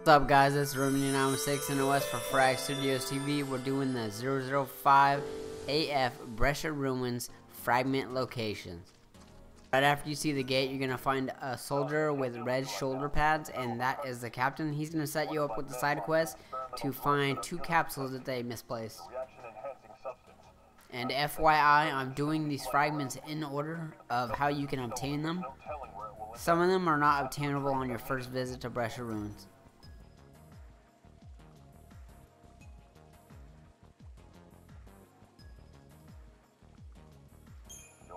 What's up, guys? It's Roman916 in the West for Frag Studios TV. We're doing the 005 AF Bresha Ruins fragment locations. Right after you see the gate, you're going to find a soldier with red shoulder pads, and that is the captain. He's going to set you up with the side quest to find 2 capsules that they misplaced. And FYI, I'm doing these fragments in order of how you can obtain them. Some of them are not obtainable on your first visit to Bresha Ruins.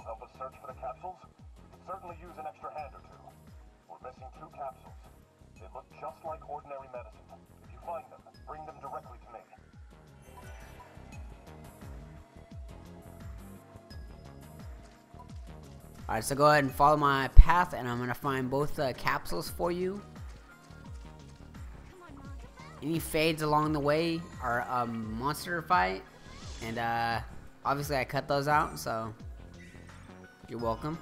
Help us search for the capsules? We could certainly use an extra hand or two. We're missing 2 capsules. They look just like ordinary medicine. If you find them, bring them directly to me. Alright, so go ahead and follow my path, and I'm going to find both capsules for you. Any fades along the way are a monster fight, and obviously I cut those out, so you're welcome.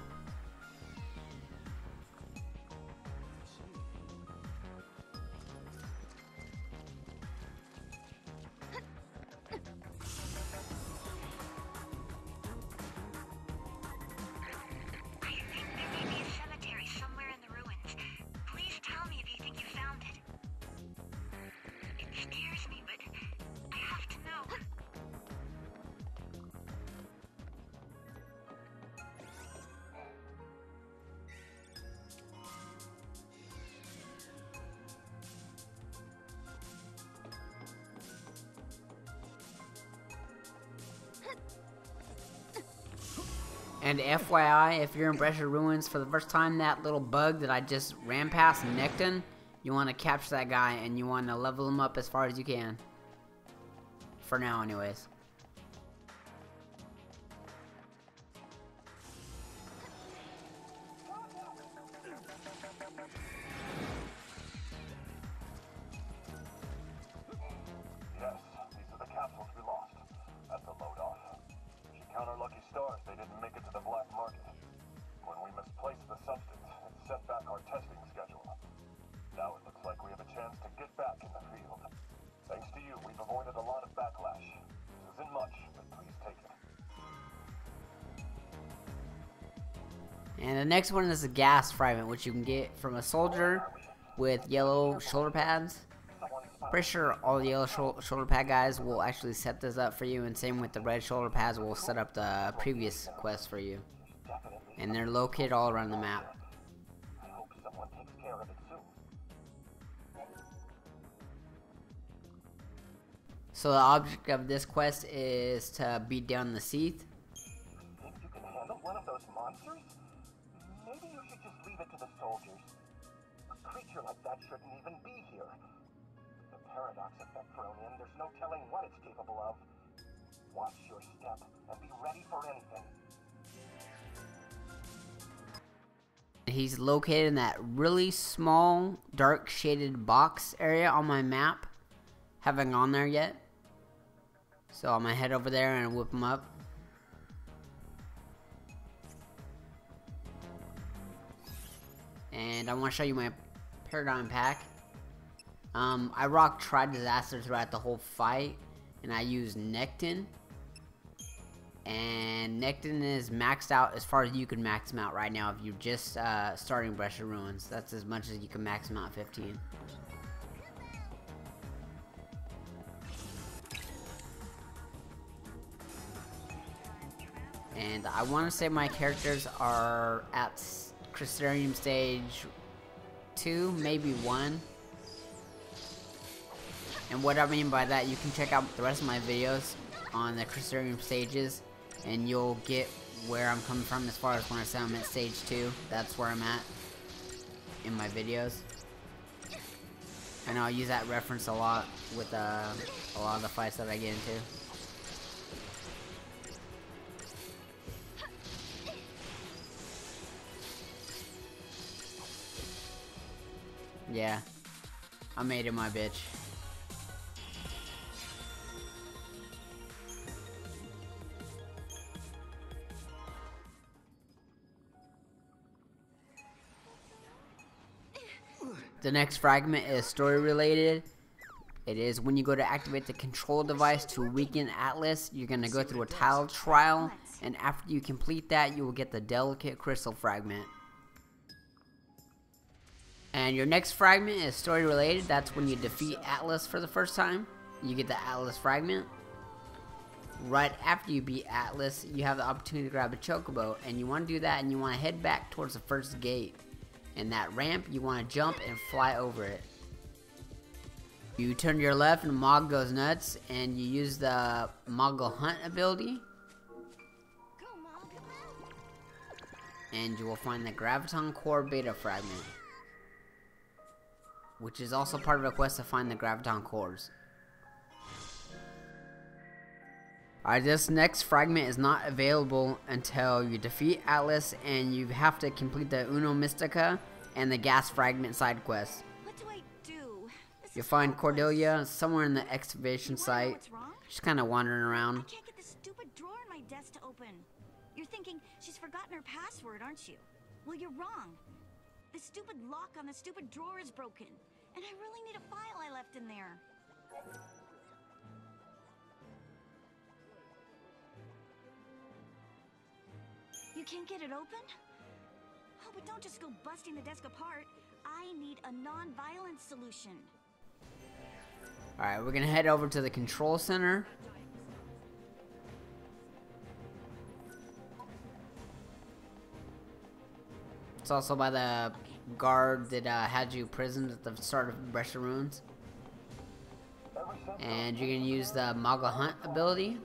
And FYI, if you're in Bresha Ruins for the first time, that little bug that I just ran past, Nectin, you want to capture that guy and you want to level him up as far as you can. For now, anyways. Yes, these are the capsules we lost. That's a load off. We should count our lucky stars they didn't make it to the black market. When we misplaced the substance, it set back our testing schedule. Now it looks like we have a chance to get back in the field. Thanks to you, we've avoided a lot of backlash. This isn't much, but please take it. And the next one is a gas fragment, which you can get from a soldier with yellow shoulder pads. Pretty sure all the yellow shoulder pad guys will actually set this up for you, and same with the red shoulder pads will set up the previous quest for you. And they're located all around the map. I hope someone takes care of it soon. So the object of this quest is to beat down the Seath. Think you can handle one of those monsters? Maybe you should just leave it to the soldiers. A creature like that shouldn't even be here. The paradox effect thrown in, there's no telling what it's capable of. Watch your step and be ready for anything. He's located in that really small, dark shaded box area on my map. Haven't gone there yet. So I'm gonna head over there and whip him up. And I want to show you my paradigm pack. I rock Tri-Disaster throughout the whole fight, and I use Nectin. And Nectin is maxed out as far as you can max him out right now if you're just starting Bresha Ruins. That's as much as you can max him out at 15. And I want to say my characters are at Crystarium stage 2, maybe 1. And what I mean by that, you can check out the rest of my videos on the Crystarium stages, and you'll get where I'm coming from as far as when I say I'm at stage 2. That's where I'm at in my videos. And I'll use that reference a lot with a lot of the fights that I get into. Yeah. I made it, my bitch. The next fragment is story related. It is when you go to activate the control device to weaken Atlas, you're going to go through a tile trial, and after you complete that, you will get the delicate crystal fragment. And your next fragment is story related. That's when you defeat Atlas for the first time. You get the Atlas fragment. Right after you beat Atlas, you have the opportunity to grab a chocobo, and you want to do that and you want to head back towards the first gate. And that ramp, you want to jump and fly over it. You turn to your left and Mog goes nuts, and you use the Moogle Hunt ability. And you will find the Graviton Core Beta Fragment, which is also part of a quest to find the Graviton Cores. Alright, this next fragment is not available until you defeat Atlas, and you have to complete the Uno Mystica and the Gas Fragment side quest. What do I do? You'll find Cordelia somewhere in the excavation site. She's kind of wandering around. I can't get this stupid drawer in my desk to open. You're thinking she's forgotten her password, aren't you? Well, you're wrong. The stupid lock on the stupid drawer is broken, and I really need a file I left in there. You can't get it open? Oh, but don't just go busting the desk apart. I need a non-violent solution. Alright, we're gonna head over to the control center. It's also by the guard that had you imprisoned at the start of Bresha Ruins. And you're gonna use the Moogle Hunt ability.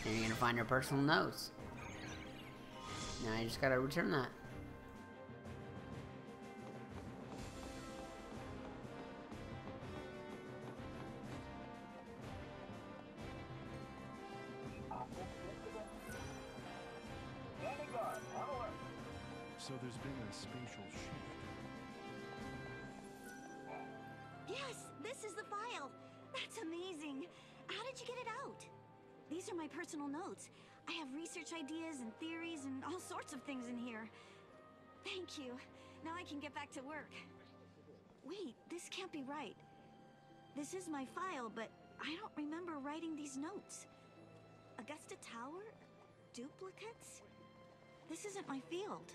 And you're gonna find your personal notes. Now you just gotta return that. So there's been a spatial shift. Yes, this is the file. That's amazing. How did you get it out? These are my personal notes. I have research ideas and theories and all sorts of things in here. Thank you. Now I can get back to work. Wait, this can't be right. This is my file, but I don't remember writing these notes. Augusta Tower? Duplicates? This isn't my field.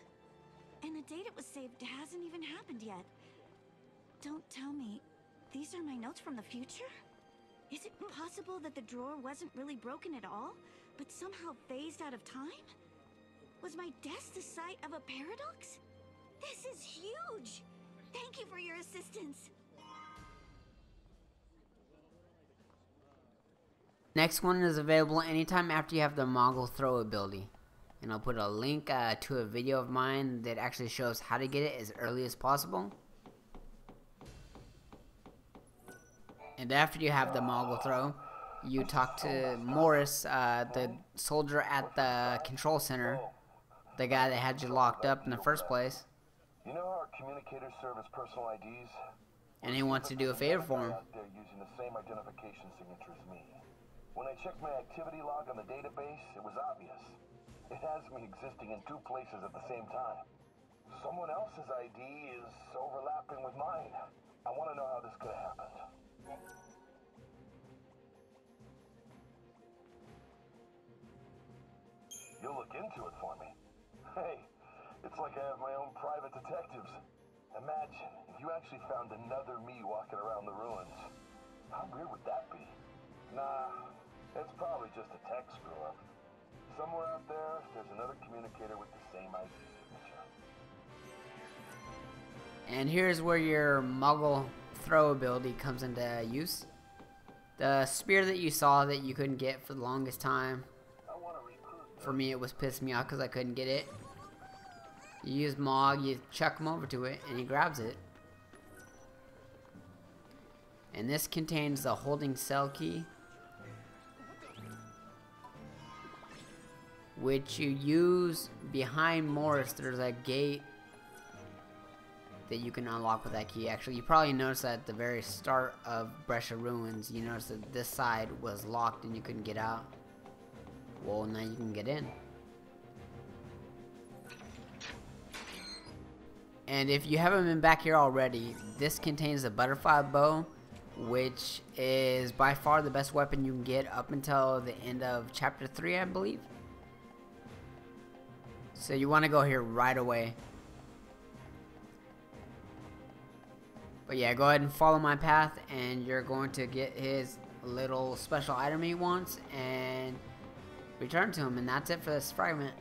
And the date it was saved hasn't even happened yet. Don't tell me. These are my notes from the future? Is it possible that the drawer wasn't really broken at all, but somehow phased out of time? Was my desk the site of a paradox? This is huge! Thank you for your assistance. Next one is available anytime after you have the Moogle Throw ability. And I'll put a link to a video of mine that actually shows how to get it as early as possible. And after you have the Moogle Throw, you talk to Morris, the soldier at the control center, the guy that had you locked up in the first place. You know how our communicators serve as personal IDs? And he wants to do a favor for him. Out there using the same identification signature as me. When I checked my activity log on the database, it was obvious. It has me existing in two places at the same time. Someone else's ID is overlapping with mine. I want to know how this could have happened. You'll look into it for me. Hey, it's like I have my own private detectives. Imagine if you actually found another me walking around the ruins. How weird would that be? Nah, it's probably just a tech screw-up. Somewhere out there, there's another communicator with the same ID signature. And here's where your Moogle Throw ability comes into use. The spear that you saw that you couldn't get for the longest time. For me, it was pissing me off because I couldn't get it. You use Mog, you chuck him over to it, and he grabs it. And this contains the holding cell key, which you use behind Morris. There's a gate that you can unlock with that key. Actually, you probably noticed that at the very start of Bresha Ruins, you noticed that this side was locked and you couldn't get out. Well, now you can get in. And if you haven't been back here already, this contains a butterfly bow, which is by far the best weapon you can get up until the end of chapter 3, I believe. So you want to go here right away. But yeah, go ahead and follow my path and you're going to get his little special item he wants and return to him, and that's it for this fragment.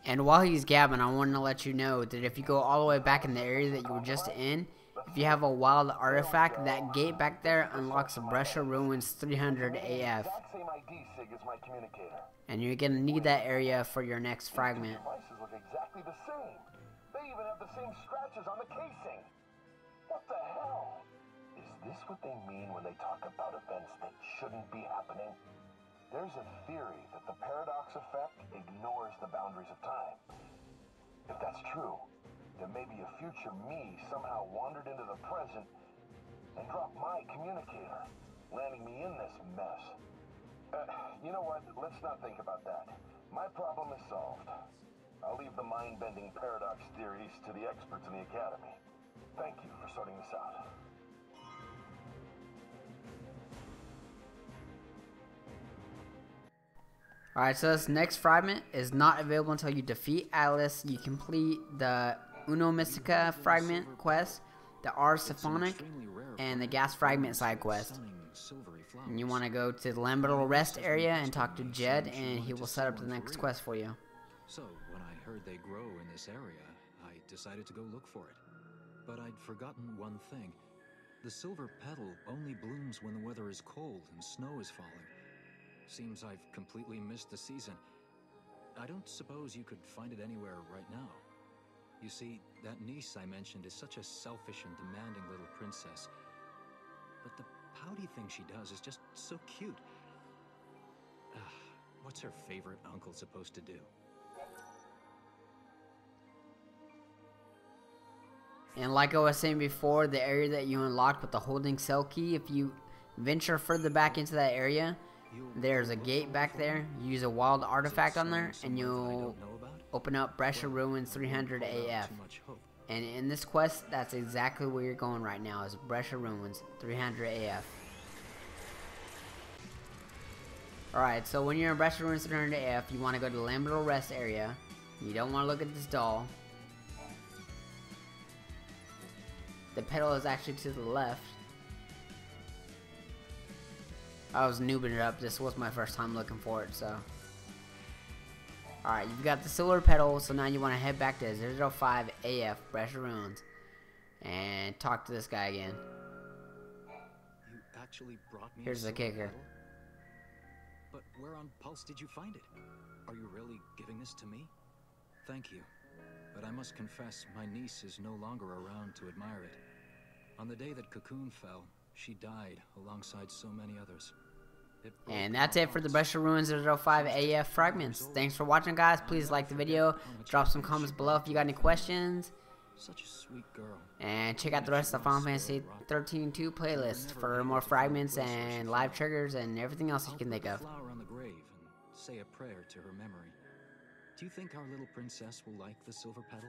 And while he's gabbing, I want to let you know that if you go all the way back in the area that you were just in, if you have a wild artifact, that gate back there unlocks a Bresha Ruins 300 AF. And you're going to need that area for your next fragment. Devices look exactly the same. They even have the same scratches on the casing. What the hell? Is this what they mean when they talk about events that shouldn't be happening? There's a theory that the paradox effect ignores the boundaries of time. If that's true, then maybe a future me somehow wandered into the present and dropped my communicator, landing me in this mess. You know what? Let's not think about that. My problem is solved. I'll leave the mind-bending paradox theories to the experts in the Academy. Thank you for sorting this out. Alright, so this next fragment is not available until you defeat Atlas, you complete the Uno Mystica fragment quest, the Ars Symphonic, and the Gas Fragment side quest. And you want to go to the Lambittal Rest area and talk to Jed, and he will set up the next quest for you. So, when I heard they grow in this area, I decided to go look for it. But I'd forgotten one thing. The silver petal only blooms when the weather is cold and snow is falling. Seems I've completely missed the season. I don't suppose you could find it anywhere right now. You see, that niece I mentioned is such a selfish and demanding little princess. But the pouty thing she does is just so cute. What's her favorite uncle supposed to do? And like I was saying before, the area that you unlocked with the holding cell key, if you venture further back into that area, there's a gate back there. You use a wild artifact on there and you'll open up Bresha Ruins 300 AF. And in this quest, that's exactly where you're going right now, is Bresha Ruins 300 AF. Alright, so when you're in Bresha Ruins 300 AF, you want to go to the Lambittal Rest area. You don't want to look at this doll. The petal is actually to the left. I was noobing it up. This was my first time looking for it, so. Alright, you've got the silver petal, so now you want to head back to 005 AF, Bresha Ruins, and talk to this guy again. You actually brought me Here's the kicker. Petal? But where on Pulse did you find it? Are you really giving this to me? Thank you. But I must confess, my niece is no longer around to admire it. On the day that Cocoon fell, she died alongside so many others. And that's it for the Bresha Ruins 005 AF fragments. Thanks for watching, guys. Please like the video. Drop some comments below if you got any questions. Such a sweet girl. And check out the rest of the Final Fantasy XIII-2 playlist for more fragments and live triggers and everything else you can think of. Flower on the grave and say a prayer to her memory. Do you think our little princess will like the silver petal?